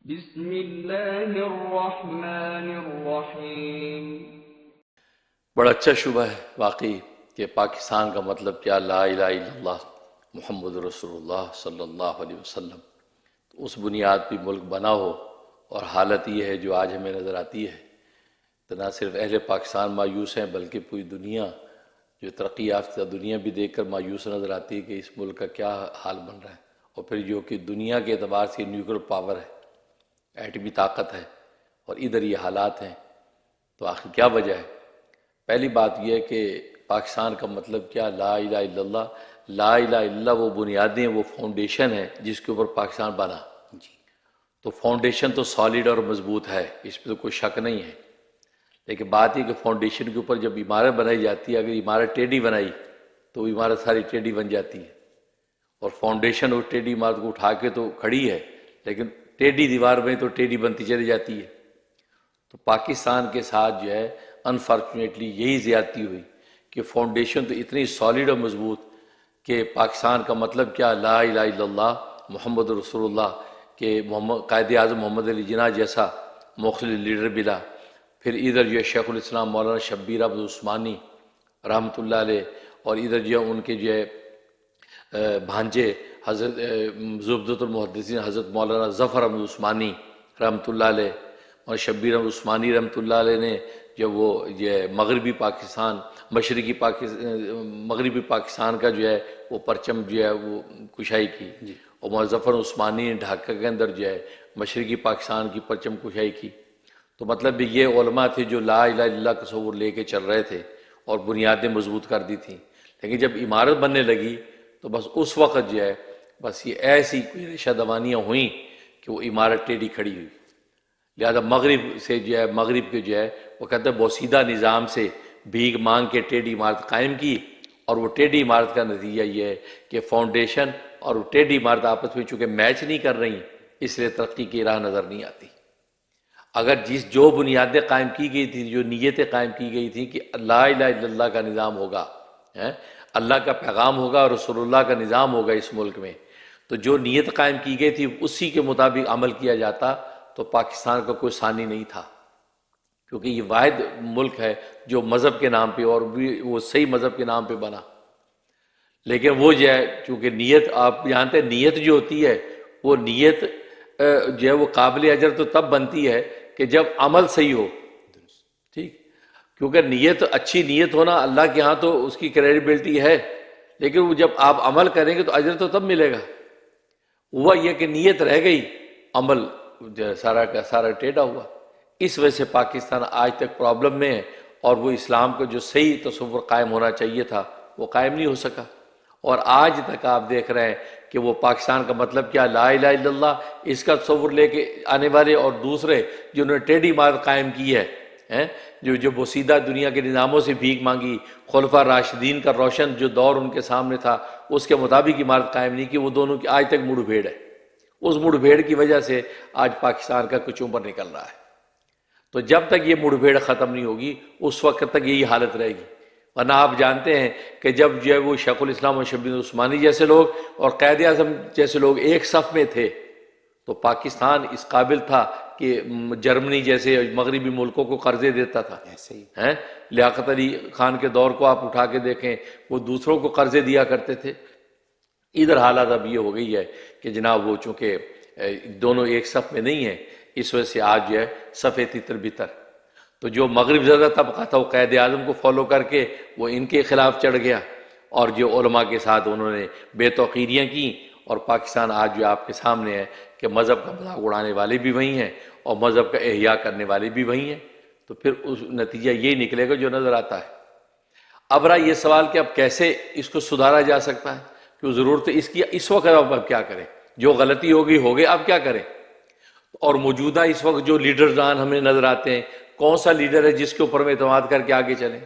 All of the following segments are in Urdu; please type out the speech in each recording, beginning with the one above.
بسم اللہ الرحمن الرحیم۔ بڑا اچھا شبہ ہے واقعی کہ پاکستان کا مطلب کیا لا الہ الا اللہ محمد رسول اللہ صلی اللہ علیہ وسلم، تو اس بنیاد پہ ملک بنا ہو اور حالت یہ ہے جو آج ہمیں نظر آتی ہے، تو نہ صرف اہل پاکستان مایوس ہیں بلکہ پوری دنیا، جو ترقی یافتہ دنیا بھی دیکھ کر مایوس نظر آتی ہے کہ اس ملک کا کیا حال بن رہا ہے، اور پھر جو کہ دنیا کے اعتبار سے نیوکلیر پاور ہے، ایٹمی طاقت ہے، اور ادھر یہ حالات ہیں، تو آخر کیا وجہ ہے؟ پہلی بات یہ ہے کہ پاکستان کا مطلب کیا لا الہ الا اللہ، لا الہ الا اللہ وہ بنیادیں، وہ فاؤنڈیشن ہے جس کے اوپر پاکستان بنا، تو فاؤنڈیشن تو سالڈ اور مضبوط ہے، اس پہ تو کوئی شک نہیں ہے، لیکن بات یہ کہ فاؤنڈیشن کے اوپر جب عمارت بنائی جاتی ہے، اگر عمارت ٹیڑھی بنائی تو وہ عمارت ساری ٹیڑھی بن جاتی ہے، اور فاؤنڈیشن اس ٹیڑھی عمارت کو اٹھا کے تو کھڑی ہے، لیکن ٹیڑھی دیوار میں تو ٹیڑھی بنتی چلی جاتی ہے۔ تو پاکستان کے ساتھ جو ہے انفارچونیٹلی یہی زیادتی ہوئی کہ فاؤنڈیشن تو اتنی سالڈ اور مضبوط کہ پاکستان کا مطلب کیا لا الہ الا اللہ محمد رسول اللہ، کہ قائد اعظم محمد علی جناح جیسا مخلص لیڈر ملا، پھر ادھر جو ہے شیخ الاسلام مولانا شبیر احمد عثمانی رحمۃ اللہ علیہ، اور ادھر جو ہے ان کے جو ہے بھانجے حضرت زبدۃ المحدثین حضرت مولانا ظفر احمد عثمانی رحمۃ اللہ علیہ، اور شبیر احمد عثمانی رحمۃ اللہ علیہ نے جب وہ یہ مغربی پاکستان مغربی پاکستان کا جو ہے وہ پرچم جو ہے وہ کشائی کی، اور مولانا ظفر عثمانی نے ڈھاکہ کے اندر جو ہے مشرقی پاکستان کی پرچم کشائی کی۔ تو مطلب یہ علماء تھے جو لا الہ الا اللہ کا تصور لے کے چل رہے تھے اور بنیادیں مضبوط کر دی تھیں، لیکن جب عمارت بننے لگی تو بس اس وقت جو ہے بس یہ ایسی کوئی ریشہ دوانیاں ہوئیں کہ وہ عمارت ٹیڑھی کھڑی ہوئی۔ لہذا مغرب سے جو ہے مغرب کے جو ہے وہ کہتے ہیں بوسیدہ نظام سے بھیک مانگ کے ٹیڑھی عمارت قائم کی، اور وہ ٹیڑھی عمارت کا نتیجہ یہ ہے کہ فاؤنڈیشن اور وہ ٹیڑھی عمارت آپس میں چونکہ میچ نہیں کر رہی، اس لیے ترقی کی راہ نظر نہیں آتی۔ اگر جو بنیادیں قائم کی گئی تھیں، جو نیتیں قائم کی گئی تھیں کہ لا الہ الا اللہ کا نظام ہوگا، اللہ کا پیغام ہوگا اور رسول اللہ کا نظام ہوگا اس ملک میں، تو جو نیت قائم کی گئی تھی اسی کے مطابق عمل کیا جاتا تو پاکستان کا کوئی ثانی نہیں تھا، کیونکہ یہ واحد ملک ہے جو مذہب کے نام پہ، اور بھی وہ صحیح مذہب کے نام پہ بنا، لیکن وہ جو ہے چونکہ نیت آپ جانتے ہیں نیت جو ہوتی ہے وہ نیت جو ہے وہ قابل اجر تو تب بنتی ہے کہ جب عمل صحیح ہو، ٹھیک، کیونکہ نیت اچھی نیت ہونا اللہ کے ہاں تو اس کی کریڈیبلٹی ہے، لیکن وہ جب آپ عمل کریں گے تو اجر تو تب ملے گا۔ ہوا یہ کہ نیت رہ گئی، عمل سارا کا سارا ٹیڑھا ہوا، اس وجہ سے پاکستان آج تک پرابلم میں ہے، اور وہ اسلام کا جو صحیح تصور قائم ہونا چاہیے تھا وہ قائم نہیں ہو سکا، اور آج تک آپ دیکھ رہے ہیں کہ وہ پاکستان کا مطلب کیا لا الہ الا اللہ اس کا تصور لے کے آنے والے اور دوسرے جنہوں نے ٹیڑھی عمارت قائم کی ہے، جو بوسیدہ دنیا کے نظاموں سے بھیک مانگی، خلفاء راشدین کا روشن جو دور ان کے سامنے تھا اس کے مطابق عمارت قائم نہیں کی، وہ دونوں کی آج تک مڑ بھیڑ ہے، اس مڑ بھیڑ کی وجہ سے آج پاکستان کا کچھ اوپر نکل رہا ہے۔ تو جب تک یہ مڑ بھیڑ ختم نہیں ہوگی اس وقت تک یہی حالت رہے گی، ورنہ آپ جانتے ہیں کہ جب جو ہے وہ شیخ الاسلام اور شبیر عثمانی جیسے لوگ اور قائد اعظم جیسے لوگ ایک صف میں تھے تو پاکستان اس قابل تھا کہ جرمنی جیسے مغربی ملکوں کو قرضے دیتا تھا، لیاقت علی خان کے دور کو آپ اٹھا کے دیکھیں، وہ دوسروں کو قرضے دیا کرتے تھے۔ ادھر حالات اب یہ ہو گئی ہے کہ جناب وہ چونکہ دونوں ایک صف میں نہیں ہیں، اس وجہ سے آج جو ہے صف تتر بتر، تو جو مغرب زدہ طبقہ تھا وہ قائد اعظم کو فالو کر کے وہ ان کے خلاف چڑھ گیا، اور جو علماء کے ساتھ انہوں نے بے توقیریاں کی، اور پاکستان آج جو آپ کے سامنے ہے کہ مذہب کا مذاق اڑانے والے بھی وہی ہیں اور مذہب کا احیاء کرنے والے بھی وہی ہیں، تو پھر اس نتیجہ یہی نکلے گا جو نظر آتا ہے۔ اب رہا یہ سوال کہ اب کیسے اس کو سدھارا جا سکتا ہے، کیوں ضرورت اس کی اس وقت اب کیا کریں، جو غلطی ہوگی ہو گئی، اب کیا کریں، اور موجودہ اس وقت جو لیڈران ہمیں نظر آتے ہیں کون سا لیڈر ہے جس کے اوپر میں اعتماد کر کے آگے چلیں؟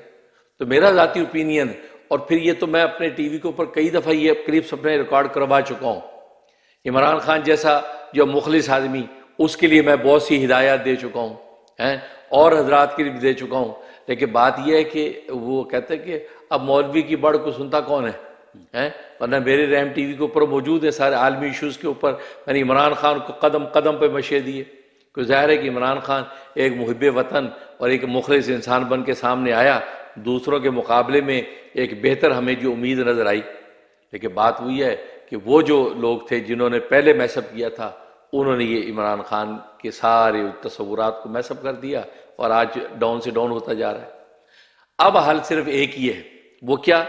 تو میرا ذاتی اوپینین، اور پھر یہ تو میں اپنے ٹی وی کے اوپر کئی دفعہ یہ کلپس اپنے ریکارڈ کروا چکا ہوں، عمران خان جیسا جو مخلص آدمی اس کے لیے میں بہت سی ہدایات دے چکا ہوں، اور حضرات کے لیے بھی دے چکا ہوں، لیکن بات یہ ہے کہ وہ کہتے ہیں کہ اب مولوی کی بڑھ کو سنتا کون ہے، ورنہ میرے رحم ٹی وی کے اوپر موجود ہے سارے عالمی ایشوز کے اوپر. میں نے عمران خان کو قدم قدم پہ مشورے دیے. کہ ظاہر ہے کہ عمران خان ایک محب وطن اور ایک مخلص انسان بن کے سامنے آیا, دوسروں کے مقابلے میں ایک بہتر ہمیں جو امید نظر آئی. لیکن بات ہوئی ہے کہ وہ جو لوگ تھے جنہوں نے پہلے میس اپ کیا تھا, انہوں نے یہ عمران خان کے سارے تصورات کو میس اپ کر دیا اور آج ڈاؤن سے ڈاؤن ہوتا جا رہا ہے. اب حل صرف ایک ہی ہے. وہ کیا؟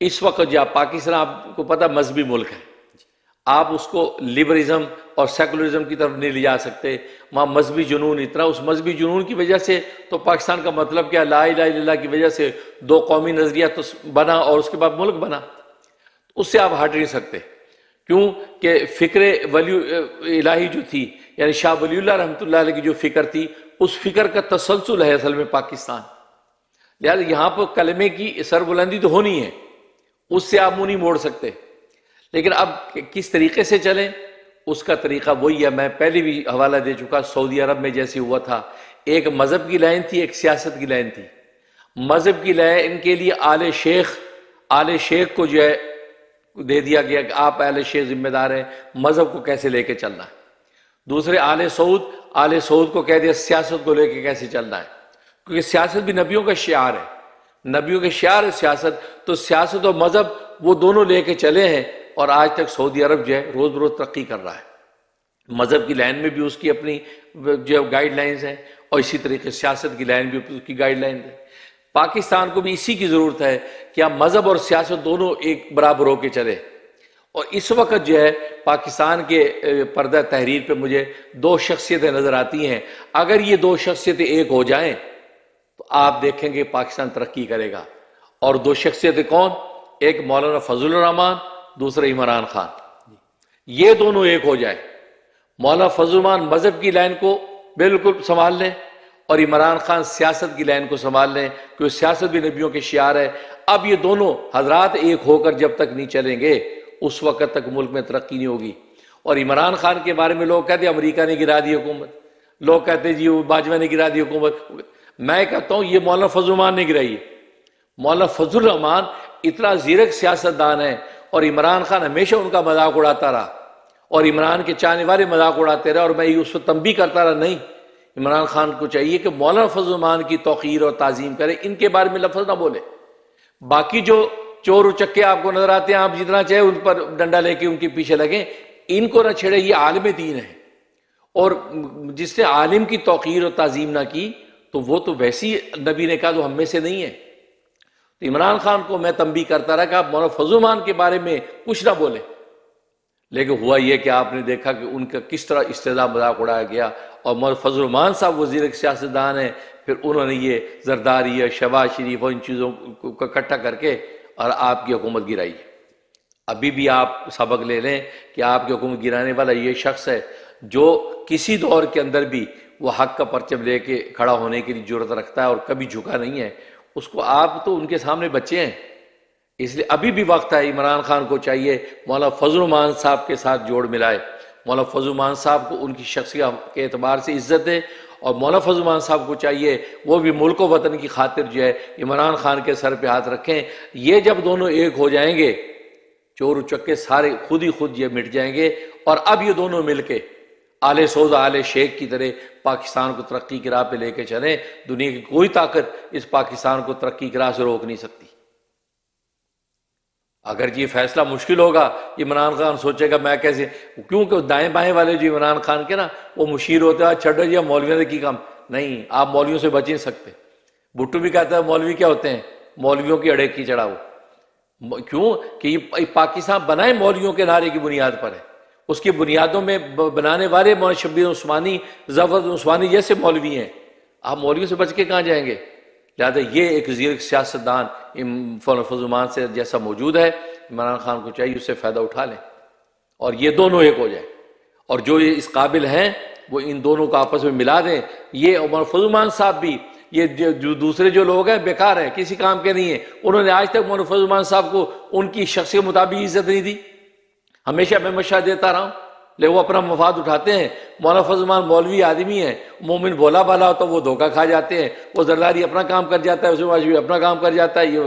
اس وقت جب پاکستان آپ کو پتہ مذہبی ملک ہے, آپ اس کو لبرلزم اور سیکولرزم کی طرف نہیں لے جا سکتے. وہاں مذہبی جنون اتنا, اس مذہبی جنون کی وجہ سے تو پاکستان کا مطلب کیا, لا الہ الا اللہ کی وجہ سے دو قومی نظریہ تو بنا اور اس کے بعد ملک بنا. اس سے آپ ہٹ نہیں سکتے. کیوں کہ فکر ولی الہی جو تھی, یعنی شاہ ولی اللہ رحمۃ اللہ علیہ کی جو فکر تھی, اس فکر کا تسلسل ہے اصل میں پاکستان. لہٰذا یہاں پر کلمے کی سربلندی تو ہونی ہے, اس سے آپ منہ نہیں موڑ سکتے. لیکن اب کس طریقے سے چلیں, اس کا طریقہ وہی ہے. میں پہلے بھی حوالہ دے چکا, سعودی عرب میں جیسے ہوا تھا, ایک مذہب کی لائن تھی, ایک سیاست کی لائن تھی. مذہب کی لائن کے لیے آل شیخ کو جو ہے دے دیا گیا کہ آپ اہل شیخ ذمہ دار ہیں, مذہب کو کیسے لے کے چلنا ہے. دوسرے آل سعود کو کہہ دیا سیاست کو لے کے کیسے چلنا ہے, کیونکہ سیاست بھی نبیوں کا شعار ہے, نبیوں کے شعار ہے سیاست. تو سیاست اور مذہب وہ دونوں لے کے چلے ہیں, اور آج تک سعودی عرب جو ہے روز بروز ترقی کر رہا ہے. مذہب کی لائن میں بھی اس کی اپنی جو گائیڈ لائنز ہیں, اور اسی طریقے سیاست کی لائن بھی اس کی گائیڈ لائنز ہیں. پاکستان کو بھی اسی کی ضرورت ہے کہ آپ مذہب اور سیاست دونوں ایک برابر ہو کے چلے. اور اس وقت جو ہے پاکستان کے پردہ تحریر پہ مجھے دو شخصیتیں نظر آتی ہیں. اگر یہ دو شخصیتیں ایک ہو جائیں تو آپ دیکھیں گے پاکستان ترقی کرے گا. اور دو شخصیتیں کون؟ ایک مولانا فضل الرحمان, دوسرا عمران خان. یہ دونوں ایک ہو جائیں, مولانا فضل الرحمان مذہب کی لائن کو بالکل سنبھال لیں اور عمران خان سیاست کی لائن کو سنبھال لیں, کیونکہ سیاست بھی نبیوں کے شعار ہے. اب یہ دونوں حضرات ایک ہو کر جب تک نہیں چلیں گے اس وقت تک ملک میں ترقی نہیں ہوگی. اور عمران خان کے بارے میں لوگ کہتے ہیں امریکہ نے گرا دی حکومت, لوگ کہتے ہیں جی وہ باجوہ نے گرا دی حکومت. میں کہتا ہوں یہ مولانا فضل الرحمان نے گرائی ہے. مولانا فضل الرحمان اتنا زیرک سیاستدان ہے, اور عمران خان ہمیشہ ان کا مذاق اڑاتا رہا, اور عمران کے چاہنے والے مذاق اڑاتے رہے, اور میں اس کو تنبیہ کرتا رہا نہیں, عمران خان کو چاہیے کہ مولانا فضل الرحمان کی توقیر اور تعظیم کرے, ان کے بارے میں لفظ نہ بولے. باقی جو چور اچکے آپ کو نظر آتے ہیں, آپ جتنا چاہے ان پر ڈنڈا لے کے ان کے پیچھے لگیں, ان کو نہ چھیڑے. یہ عالم دین ہے, اور جس نے عالم کی توقیر اور تعظیم نہ کی تو وہ تو ویسی نبی نے کہا تو ہم میں سے نہیں ہے. تو عمران خان کو میں تنبیہ کرتا رہا کہ آپ مولانا فضل الرحمان کے بارے میں کچھ نہ بولیں. لیکن ہوا یہ کہ آپ نے دیکھا کہ ان کا کس طرح استہزاء مذاق اڑایا گیا, اور مولانا فضل الرحمان صاحب وزیر ایک سیاستدان ہیں, پھر انہوں نے یہ زرداری اور شہباز شریف اور ان چیزوں کو اکٹھا کر کے اور آپ کی حکومت گرائی. ابھی بھی آپ سبق لے لیں کہ آپ کی حکومت گرانے والا یہ شخص ہے جو کسی دور کے اندر بھی وہ حق کا پرچم لے کے کھڑا ہونے کی جرت رکھتا ہے اور کبھی جھکا نہیں ہے. اس کو آپ تو ان کے سامنے بچے ہیں, اس لیے ابھی بھی وقت ہے. عمران خان کو چاہیے مولانا فضل الرحمان صاحب کے ساتھ جوڑ ملائے. مولانا فضل الرحمان صاحب کو ان کی شخصیت کے اعتبار سے عزت ہے, اور مولانا فضل الرحمان صاحب کو چاہیے وہ بھی ملک و وطن کی خاطر جو ہے عمران خان کے سر پہ ہاتھ رکھیں. یہ جب دونوں ایک ہو جائیں گے, چور اچکے سارے خود ہی خود یہ مٹ جائیں گے. اور اب یہ دونوں مل کے آل سعود آل شیخ کی طرح پاکستان کو ترقی کی راہ پہ لے کے چلیں. دنیا کی کوئی طاقت اس پاکستان کو ترقی کی راہ سے روک نہیں سکتی. اگر یہ فیصلہ مشکل ہوگا, عمران خان سوچے گا میں کیسے, کیونکہ دائیں بائیں والے جو عمران خان کے نا وہ مشیر ہوتے ہیں, چھڑو جی مولویوں نے کی کام نہیں, آپ مولویوں سے بچ نہیں سکتے. بھٹو بھی کہتا ہے مولوی کیا ہوتے ہیں, مولویوں کی اڑے کی چڑھاؤ. کیوں کہ یہ پاکستان بنائے مولویوں کے نعرے کی بنیاد پر ہے. اس کی بنیادوں میں بنانے والے مولانا شبیر عثمانی, ظفر عثمانی جیسے مولوی ہیں. آپ مولویوں سے بچ کے کہاں جائیں گے؟ لہٰذا یہ ایک زیر سیاستدان فضل الرحمان سے جیسا موجود ہے, عمران خان کو چاہیے اس سے فائدہ اٹھا لیں اور یہ دونوں ایک ہو جائیں. اور جو یہ اس قابل ہیں وہ ان دونوں کو آپس میں ملا دیں. یہ فضل الرحمان صاحب بھی, یہ جو دوسرے جو لوگ ہیں بیکار ہیں, کسی کام کے نہیں ہیں. انہوں نے آج تک مولانا فضل الرحمان صاحب کو ان کی شخص کے مطابق عزت نہیں دی. ہمیشہ میں مشورہ دیتا رہا ہوں, لیکن وہ اپنا مفاد اٹھاتے ہیں. مولانا فضل الرحمان مولوی آدمی ہیں, مومن بھولا بھالا تو وہ دھوکہ کھا جاتے ہیں. وہ زرداری اپنا کام کر جاتا ہے, اس میں اپنا کام کر جاتا ہے. یہ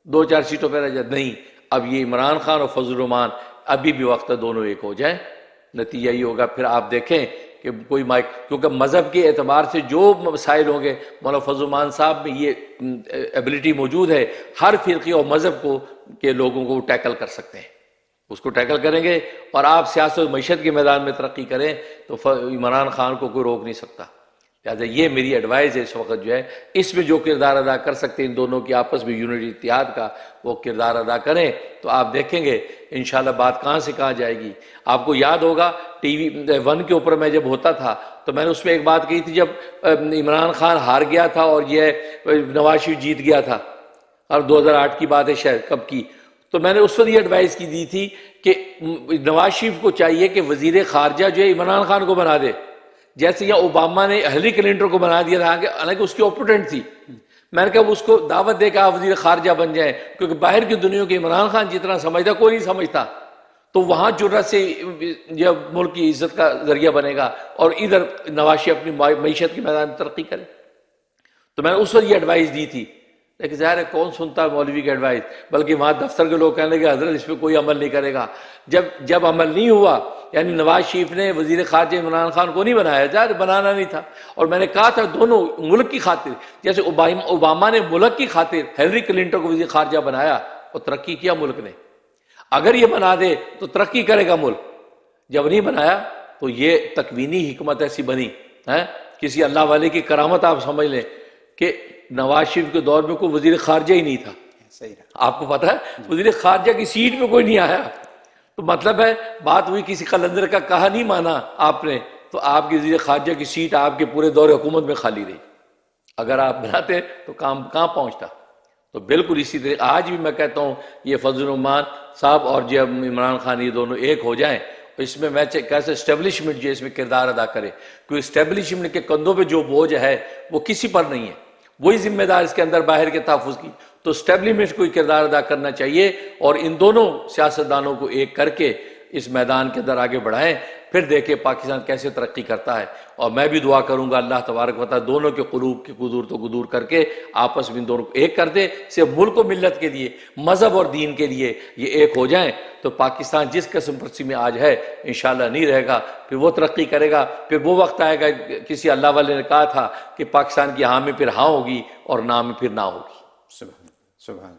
2-4 سیٹوں پہ رہ جائے، نہیں، اب یہ عمران خان اور فضل الرحمان ابھی بھی وقت ہے دونوں ایک ہو جائیں، نتیجہ یہ ہوگا پھر آپ دیکھیں کہ کوئی کیونکہ مذہب کے اعتبار سے جو مسائل ہوں گے مولانا فضل الرحمان صاحب میں یہ ایبلٹی موجود ہے، ہر فرقے اور مذہب کے لوگوں کو ٹیکل کر سکتے ہیں، اس کو ٹیکل کریں گے، اور آپ سیاست و معیشت کے میدان میں ترقی کریں تو عمران خان کو کوئی روک نہیں سکتا۔ لہٰذا یہ میری ایڈوائز ہے اس وقت جو ہے، اس میں جو کردار ادا کر سکتے ہیں ان دونوں کی آپس میں یونٹی اتحاد کا، وہ کردار ادا کریں تو آپ دیکھیں گے انشاءاللہ بات کہاں سے کہاں جائے گی۔ آپ کو یاد ہوگا ٹی وی 1 کے اوپر میں جب ہوتا تھا تو میں نے اس میں ایک بات کہی تھی، جب عمران خان ہار گیا تھا اور یہ نواز شریف جیت گیا تھا، اور 2008 کی بات ہے شاید کب کی، تو میں نے اس وقت یہ ایڈوائز کی دی تھی کہ نواز شریف کو چاہیے کہ وزیر خارجہ جو ہے عمران خان کو بنا دے، جیسے یہ اوباما نے ہیلری کلنٹن کو بنا دیا تھا، حالانکہ اس کی اوپوٹنٹ تھی۔ میں نے کہا اس کو دعوت دے کہ آپ وزیر خارجہ بن جائیں، کیونکہ باہر کی دنیا کے عمران خان جتنا سمجھتا کوئی نہیں سمجھتا، تو وہاں جرأت سے جب ملک کی عزت کا ذریعہ بنے گا، اور ادھر نواز شریف اپنی معیشت کے میدان میں ترقی کرے۔ تو میں نے اس وقت یہ ایڈوائز دی تھی، لیکن ظاہر ہے کون سنتا ہے مولوی کی ایڈوائز، بلکہ وہاں دفتر کے لوگ کہنے لگے حضرت اس پہ کوئی عمل نہیں کرے گا۔ جب عمل نہیں ہوا، یعنی نواز شریف نے وزیر خارجہ عمران خان کو نہیں بنایا، ظاہر بنانا نہیں تھا، اور میں نے کہا تھا دونوں ملک کی خاطر، جیسے اوباما نے ملک کی خاطر ہیلری کلنٹن کو وزیر خارجہ بنایا اور ترقی کیا ملک نے، اگر یہ بنا دے تو ترقی کرے گا ملک، جب نہیں بنایا تو یہ تکوینی حکمت ایسی بنی ہے، کسی اللہ والے کی کرامت آپ سمجھ لیں کہ نواز شریف کے دور میں کوئی وزیر خارجہ ہی نہیں تھا، آپ کو پتہ ہے وزیر خارجہ کی سیٹ پہ کوئی نہیں آیا، تو مطلب ہے بات ہوئی کسی قلندر کا کہا نہیں مانا آپ نے، تو آپ کی وزیر خارجہ کی سیٹ آپ کے پورے دور حکومت میں خالی رہی، اگر آپ بناتے تو کام کہاں پہنچتا۔ تو بالکل اسی طرح آج بھی میں کہتا ہوں یہ فضل الرحمان صاحب اور جب عمران خان یہ دونوں ایک ہو جائیں، اس میں کیسے اسٹیبلشمنٹ جو اس میں کردار ادا کرے، کیونکہ اسٹیبلشمنٹ کے کندھوں پہ جو بوجھ ہے وہ کسی پر نہیں ہے، وہی ذمہ دار اس کے اندر باہر کے تحفظ کی، تو اسٹیبلشمنٹ کو کردار ادا کرنا چاہیے، اور ان دونوں سیاستدانوں کو ایک کر کے اس میدان کے اندر آگے بڑھائیں، پھر دیکھیں پاکستان کیسے ترقی کرتا ہے۔ اور میں بھی دعا کروں گا اللہ تبارک و تعالیٰ دونوں کے قلوب کے قدور تو قدور کر کے آپس میں ان دونوں کو ایک کر دے، صرف ملک و ملت کے لیے، مذہب اور دین کے لیے یہ ایک ہو جائیں، تو پاکستان جس قسم پرسی میں آج ہے انشاءاللہ نہیں رہے گا، پھر وہ ترقی کرے گا، پھر وہ وقت آئے گا، کسی اللہ والے نے کہا تھا کہ پاکستان کی ہاں میں پھر ہاں ہوگی اور نہ میں پھر نہ ہوگی۔ سبحان